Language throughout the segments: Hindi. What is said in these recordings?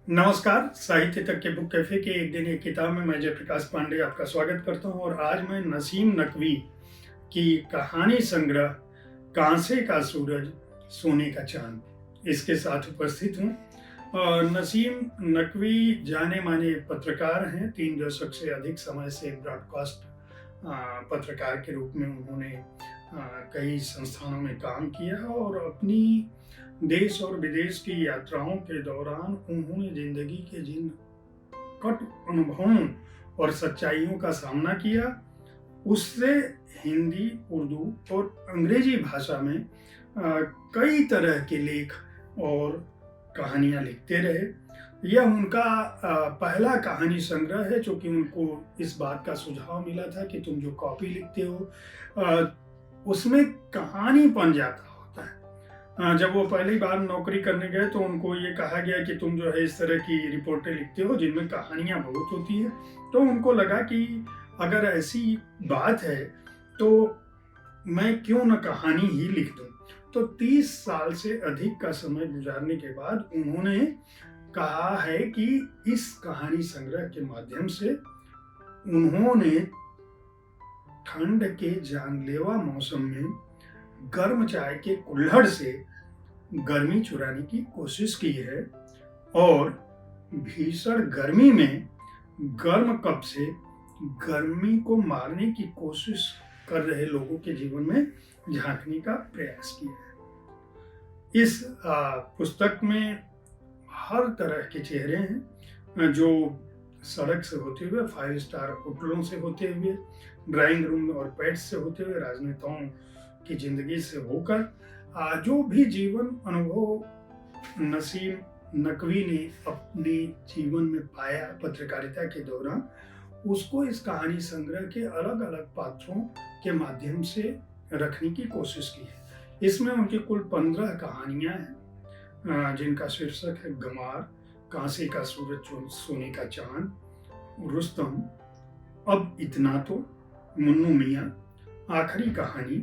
नमस्कार, साहित्य तक के बुक कैफे के एक दिन एक किताब में मैं जयप्रकाश पांडे आपका स्वागत करता हूँ। और आज मैं नसीम नकवी की कहानी संग्रह कांसे का सूरज सोने का चांद इसके साथ उपस्थित हूँ। नसीम नकवी जाने माने पत्रकार हैं। 3 दशक से अधिक समय से ब्रॉडकास्ट पत्रकार के रूप में उन्होंने कई संस्थानों में काम किया और अपनी देश और विदेश की यात्राओं के दौरान उन्होंने जिंदगी के जिन कटु अनुभवों और सच्चाइयों का सामना किया, उससे हिंदी, उर्दू और अंग्रेजी भाषा में कई तरह के लेख और कहानियां लिखते रहे। यह उनका पहला कहानी संग्रह है, चूंकि उनको इस बात का सुझाव मिला था कि तुम जो कॉपी लिखते हो उसमें कहानीपन ज़्यादा होता है। जब वो पहली बार नौकरी करने गए तो उनको ये कहा गया कि तुम जो है इस तरह की रिपोर्टें लिखते हो जिनमें कहानियां बहुत होती है। तो उनको लगा कि अगर ऐसी बात है तो मैं क्यों न कहानी ही लिख दूं। तो 30 साल से अधिक का समय गुजारने के बाद उन्होंने कहा है कि इस कहानी संग्रह के माध्यम से उन्होंने ठंड के जानलेवा मौसम में गर्म चाय के कुल्हड़ से गर्मी चुराने की कोशिश की है और भीषण गर्मी में गर्म कप से गर्मी को मारने की कोशिश कर रहे लोगों के जीवन में झांकने का प्रयास किया है। इस पुस्तक में हर तरह के चेहरे हैं, जो सड़क से होते हुए, 5 स्टार होटलों से होते हुए, ड्राइंग रूम और पेट्स से होते हुए, राजनेताओं की जिंदगी से होकर, जो भी जीवन अनुभव नसीम नकवी ने अपने जीवन में पाया पत्रकारिता के दौरान, उसको इस कहानी संग्रह के अलग अलग पात्रों के माध्यम से रखने की कोशिश की है। इसमें उनकी कुल 15 कहानियां हैं, जिनका शीर्षक है गमार, कांसे का सूरज सोने का चांद, रुस्तम, अब इतना तो, मुन्नू मियाँ, आखिरी कहानी,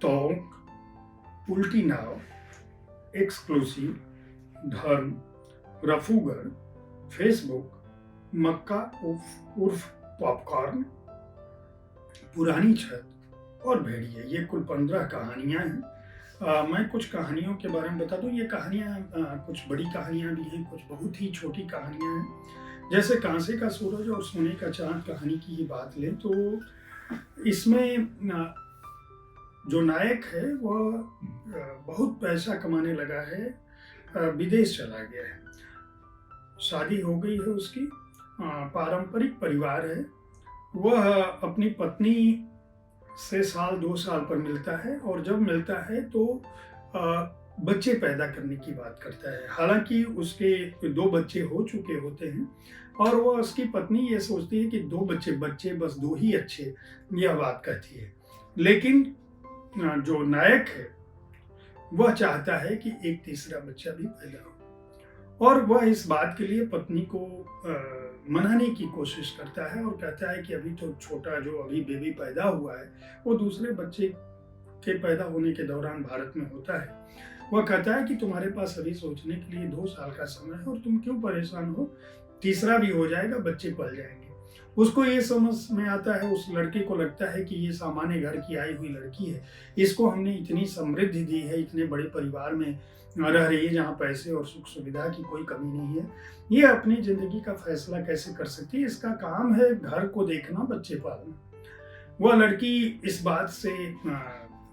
तौक, उल्टी नाव, एक्सक्लूसिव, धर्म, रफूगढ़, फेसबुक, मक्का उर्फ पॉपकॉर्न, पुरानी छत और भेड़िए। ये कुल 15 कहानियां हैं। मैं कुछ कहानियों के बारे में बता दूं। ये कहानियां कुछ बड़ी कहानियां भी हैं, कुछ बहुत ही छोटी कहानियां हैं। जैसे कांसे का सूरज और सोने का चांद कहानी की ही बात लें तो इसमें जो नायक है वह बहुत पैसा कमाने लगा है, विदेश चला गया है, शादी हो गई है उसकी, पारंपरिक परिवार है। वह अपनी पत्नी से 1-2 साल पर मिलता है और जब मिलता है तो बच्चे पैदा करने की बात करता है। हालांकि उसके 2 बच्चे हो चुके होते हैं और वह उसकी पत्नी ये सोचती है कि 2 बच्चे बस 2 ही अच्छे, यह बात कहती है। लेकिन जो नायक है वह चाहता है कि एक तीसरा बच्चा भी पैदा हो और वह इस बात के लिए पत्नी को मनाने की कोशिश करता है और कहता है कि अभी तो छोटा जो अभी बेबी पैदा हुआ है वो दूसरे बच्चे के पैदा होने के दौरान भारत में होता है। वह कहता है कि तुम्हारे पास अभी सोचने के लिए 2 साल का समय है और तुम क्यों परेशान हो, तीसरा भी हो जाएगा, बच्चे पल जाएंगे। उसको ये समझ में आता है, उस लड़के को लगता है कि ये सामान्य घर की आई हुई लड़की है, इसको हमने इतनी समृद्धि दी है, इतने बड़े परिवार में रह रही है जहाँ पैसे और सुख सुविधा की कोई कमी नहीं है, ये अपनी जिंदगी का फैसला कैसे कर सकती है, इसका काम है घर को देखना, बच्चे पालना। वह लड़की इस बात से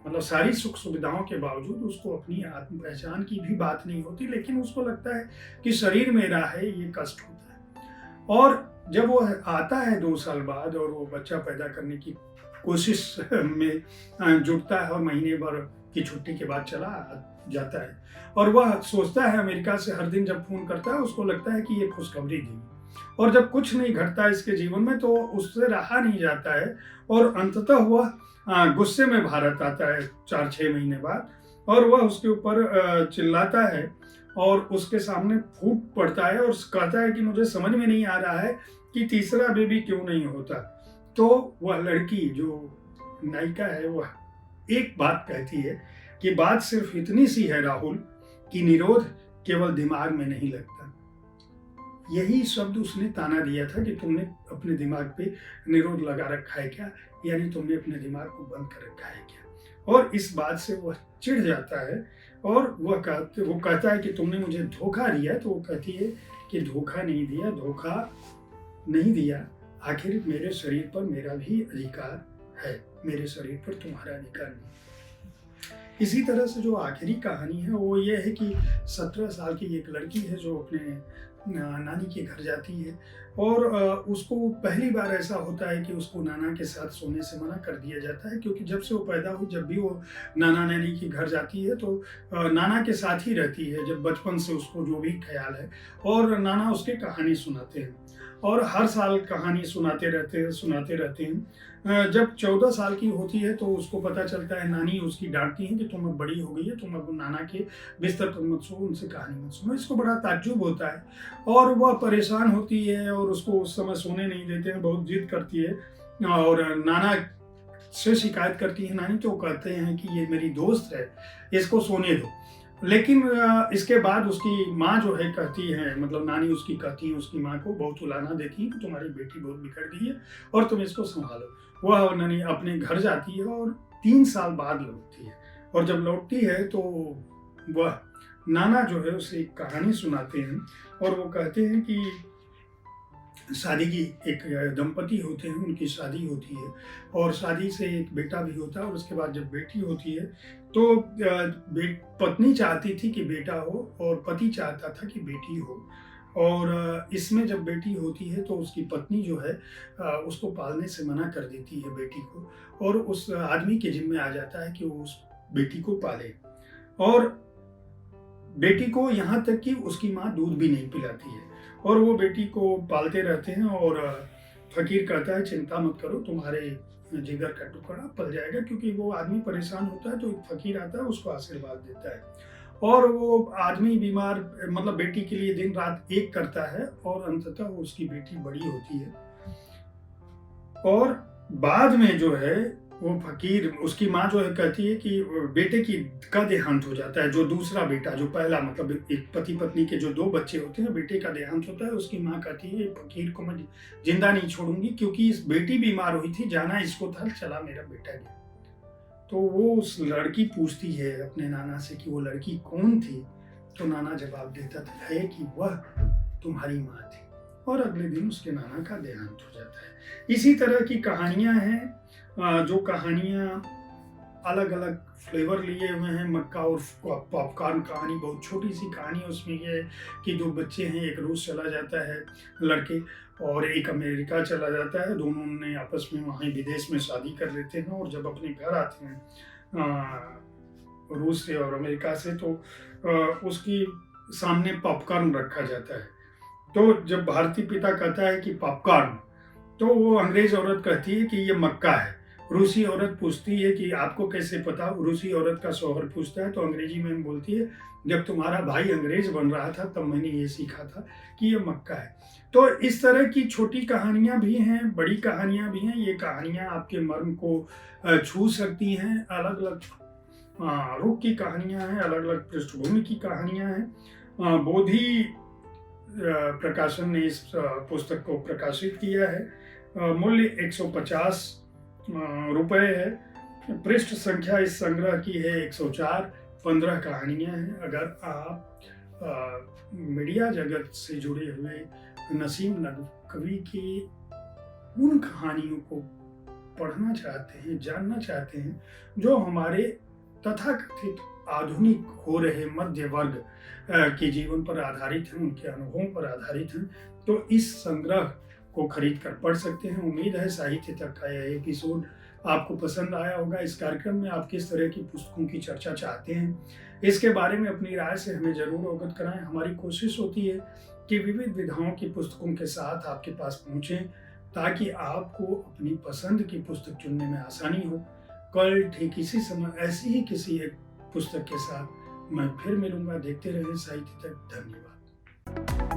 मतलब सारी सुख सुविधाओं के बावजूद उसको अपनी आत्म पहचान की भी बात नहीं होती, लेकिन उसको लगता है कि शरीर मेरा है, ये कष्ट होता है। और जब वो आता है 2 साल बाद और वो बच्चा पैदा करने की कोशिश में जुटता है और महीने भर की छुट्टी के बाद चला जाता है और वह सोचता है, अमेरिका से हर दिन जब फोन करता है उसको लगता है कि ये खुशखबरी दी, और जब कुछ नहीं घटता इसके जीवन में तो उससे रहा नहीं जाता है और अंततः वह गुस्से में भारत आता है 4-6 महीने बाद और वह उसके ऊपर चिल्लाता है और उसके सामने फूट पड़ता है और कहता है कि मुझे समझ में नहीं आ रहा है कि तीसरा बेबी क्यों नहीं होता। तो वह लड़की जो नायिका है वह एक बात कहती है कि बात सिर्फ इतनी सी है राहुल, कि निरोध केवल दिमाग में नहीं लगता, यही शब्द उसने ताना दिया था कि तुमने अपने दिमाग पे निरोध लगा रखा है क्या, यानी तुमने अपने दिमाग को बंद कर रखा है क्या। और इस बात से वह चिढ़ जाता है और वो कहता है कि तुमने मुझे धोखा दिया। तो वो कहती है कि धोखा नहीं दिया, धोखा नहीं दिया, आखिर मेरे शरीर पर मेरा भी अधिकार है, मेरे शरीर पर तुम्हारा अधिकार नहीं। इसी तरह से जो आखिरी कहानी है वो ये है कि 17 साल की एक लड़की है जो अपने नानी के घर जाती है और उसको पहली बार ऐसा होता है कि उसको नाना के साथ सोने से मना कर दिया जाता है, क्योंकि जब से वो पैदा हुई जब भी वो नाना नानी के घर जाती है तो नाना के साथ ही रहती है, जब बचपन से उसको जो भी ख्याल है, और नाना उसके कहानी सुनाते हैं और हर साल कहानी सुनाते रहते हैं। जब 14 साल की होती है तो उसको पता चलता है, नानी उसकी डांटती है कि तुम अब बड़ी हो गई है, तुम अब नाना के बिस्तर पर मत सो, उनसे कहानी मत सुनो। इसको बड़ा ताज्जुब होता है और वह परेशान होती है और उसको उस समय सोने नहीं देते हैं, बहुत जिद करती है और नाना से शिकायत करती है नानी, तो कहते हैं कि ये मेरी दोस्त है, इसको सोने दो। लेकिन इसके बाद उसकी माँ जो है कहती है, मतलब नानी उसकी कहती है उसकी माँ को, बहुत उलाना देती है कि तुम्हारी बेटी बहुत बिगड़ गई है और तुम इसको संभालो। वह नानी अपने घर जाती है और 3 साल बाद लौटती है और जब लौटती है तो वह नाना जो है उसे एक कहानी सुनाते हैं और वो कहते हैं कि शादी की एक दंपति होते हैं, उनकी शादी होती है और शादी से एक बेटा भी होता है और उसके बाद जब बेटी होती है तो पत्नी चाहती थी कि बेटा हो और पति चाहता था कि बेटी हो। और इसमें जब बेटी होती है तो उसकी पत्नी जो है उसको पालने से मना कर देती है बेटी को, और उस आदमी के जिम्मे आ जाता है कि वो उस बेटी को पाले। और बेटी को यहाँ तक कि उसकी माँ दूध भी नहीं पिलाती है और वो बेटी को पालते रहते हैं। और फकीर कहता है चिंता मत करो, तुम्हारे जिगर का टुकड़ा पल जाएगा, क्योंकि वो आदमी परेशान होता है तो एक फकीर आता है उसको आशीर्वाद देता है और वो आदमी बीमार, मतलब बेटी के लिए दिन रात एक करता है और अंततः उसकी बेटी बड़ी होती है। और बाद में जो है वो फकीर, उसकी माँ जो है कहती है कि बेटे की का देहांत हो जाता है, जो दूसरा बेटा, जो पहला, मतलब एक पति पत्नी के जो 2 बच्चे होते हैं, बेटे का देहांत होता है। उसकी माँ कहती है फकीर को मैं जिंदा नहीं छोड़ूंगी, क्योंकि इस बेटी बीमार हुई थी, जाना इसको था, चला मेरा बेटा गया। तो वो उस लड़की पूछती है अपने नाना से कि वो लड़की कौन थी, तो नाना जवाब देता है कि वह तुम्हारी माँ थी, और अगले दिन उसके नाना का देहांत हो जाता है। इसी तरह की कहानियां हैं, जो कहानियां अलग अलग फ्लेवर लिए हुए हैं। मक्का और पॉपकॉर्न कहानी बहुत छोटी सी कहानी है, उसमें यह है कि 2 बच्चे हैं, एक रूस चला जाता है लड़के और एक अमेरिका चला जाता है, दोनों ने आपस में वहाँ विदेश में शादी कर लेते हैं और जब अपने घर आते हैं रूस से और अमेरिका से, तो उसकी सामने पॉपकॉर्न रखा जाता है। तो जब भारतीय पिता कहता है कि पॉपकॉर्न, तो वो अंग्रेज औरत कहती है कि ये मक्का है। रूसी औरत पूछती है कि आपको कैसे पता, रूसी औरत का शौहर पूछता है तो अंग्रेजी में बोलती है जब तुम्हारा भाई अंग्रेज बन रहा था तब मैंने ये सीखा था कि ये मक्का है। तो इस तरह की छोटी कहानियां भी हैं, बड़ी कहानियां भी हैं। ये कहानियां आपके मर्म को छू सकती हैं। अलग अलग रुख की कहानियां हैं, अलग अलग पृष्ठभूमि की कहानियां हैं। बोधि प्रकाशन ने इस पुस्तक को प्रकाशित किया है। मूल्य 150 रुपए है। पृष्ठ संख्या इस संग्रह की है 104। 15 कहानियां हैं। अगर आप मीडिया जगत से जुड़े हुए नसीम नकवी की उन कहानियों को पढ़ना चाहते हैं, जानना चाहते हैं, जो हमारे तथाकथित आधुनिक हो रहे मध्य वर्ग के जीवन पर आधारित हैं, उनके अनुभवों पर आधारित हैं, तो इस संग्रह को खरीद कर पढ़ सकते हैं। उम्मीद है साहित्य तक का यह एपिसोड आपको पसंद आया होगा। इस कार्यक्रम में आप किस तरह की पुस्तकों की चर्चा चाहते हैं, इसके बारे में अपनी राय से हमें जरूर अवगत कराएं। हमारी कोशिश होती है कि विविध विधाओं की पुस्तकों के साथ आपके पास पहुंचें, ताकि आपको अपनी पसंद की पुस्तक चुनने में आसानी हो। कल ठीक इसी समय ऐसी ही किसी एक पुस्तक के साथ मैं फिर मिलूंगा। देखते रहें साहित्य तक। धन्यवाद।